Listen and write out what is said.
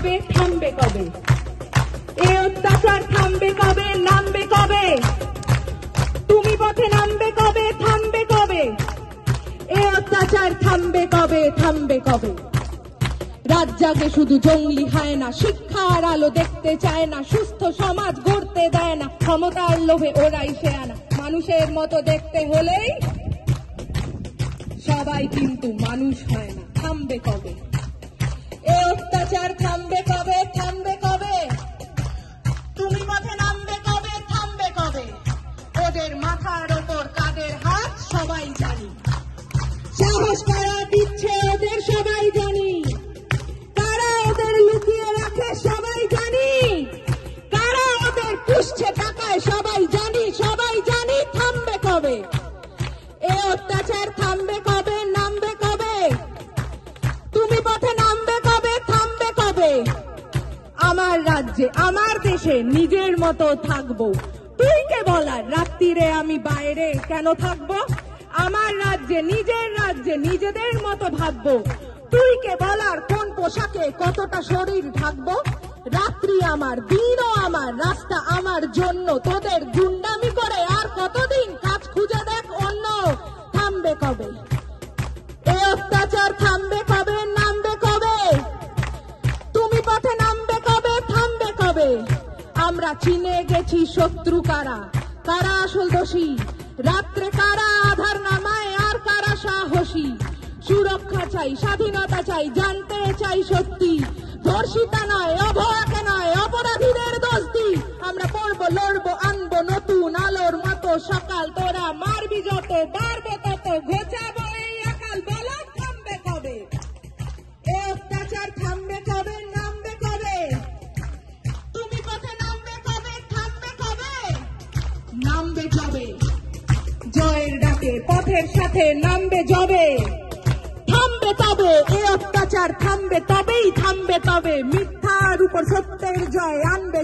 কবে, থামবে কবে? এ অত্যাচার থামবে কবে, নামবে কবে? তুমি পথে নামবে কবে, থামবে কবে? এ অত্যাচার থামবে কবে, থামবে কবে? রাত জাগে শুধু জঙ্গলি হয় না, শিক্ষার আলো দেখতে চায় না, সুস্থ সমাজ গড়তে দেয় না, ক্ষমতার লোভে ওরাই সে আনা। মানুষের মতো দেখতে হলেই সবাই কিন্তু মানুষ হয় না। থামবে কবে? এ অত্যাচার থামবে কবে, থামবে কবে? তুমি পথে নামবে কবে, থামবে কবে? ওদের মাথার ওপর কাদের হাত সবাই জানি, সাহস কারা দিচ্ছে ওদের সবাই জানি, কারা ওদের লুকিয়ে রাখে সবাই জানি, কারা ওদের পুষছে টাকায় সবাই জানি, সবাই জানি। থামবে কবে? এ অত্যাচার থামবে কবে, নামবে কবে? তুমি পথে নামবে কবে, থামবে কবে? আমার রাজ্যে আমার দেশে নিজের মতো থাকবো, তুই কে বলার রাত্রিরে আমি বাইরে কেন থাকবো? আমার রাজ্যে নিজেদের মতো ভাববো, তুই কে বলার কোন পোশাকে কতটা শরীর ঢাকবো? রাত্রি আমার, দিনও আমার, রাস্তা আমার জন্য, তোদের গুন্ডামি করে আর কতদিন কাজ খুঁজে দেখ অন্য। থামবে কবে? এ অত্যাচার থামবে কবে, নামবে কবে? তুমি পথে নামবে কবে, থামবে কবে? আমরা চিনে গেছি শত্রু কারা, কারা আসল দোষী, রাত্রে কারা আধার নামায় আর কারা সাহসী। সুরক্ষা চাই, স্বাধীনতা চাই, জানতে চাই সত্যি, ধর্ষিতা নয়, অভয়াকে নয়, অপরাধীদের দোষ দি। আমরা পড়বো, লড়বো, আনবো নতুন আলোর মতো সকাল, তোরা মারবি যত, বাড়বো তত, ঘোচাবো এই আকাল। বলো থামবে কবে? এ অত্যাচার থামবে কবে, নামবে কবে? তুমি পথে নামবে কবে, থামবে কবে? নামবে যবে জয়ের ডাকে, পথের সাথে নামবে যবে, থামবে তবে। এ অত্যাচার থামবে তবেই, থামবে তবে। মিথ্যার উপর সত্যের জয় আনবে।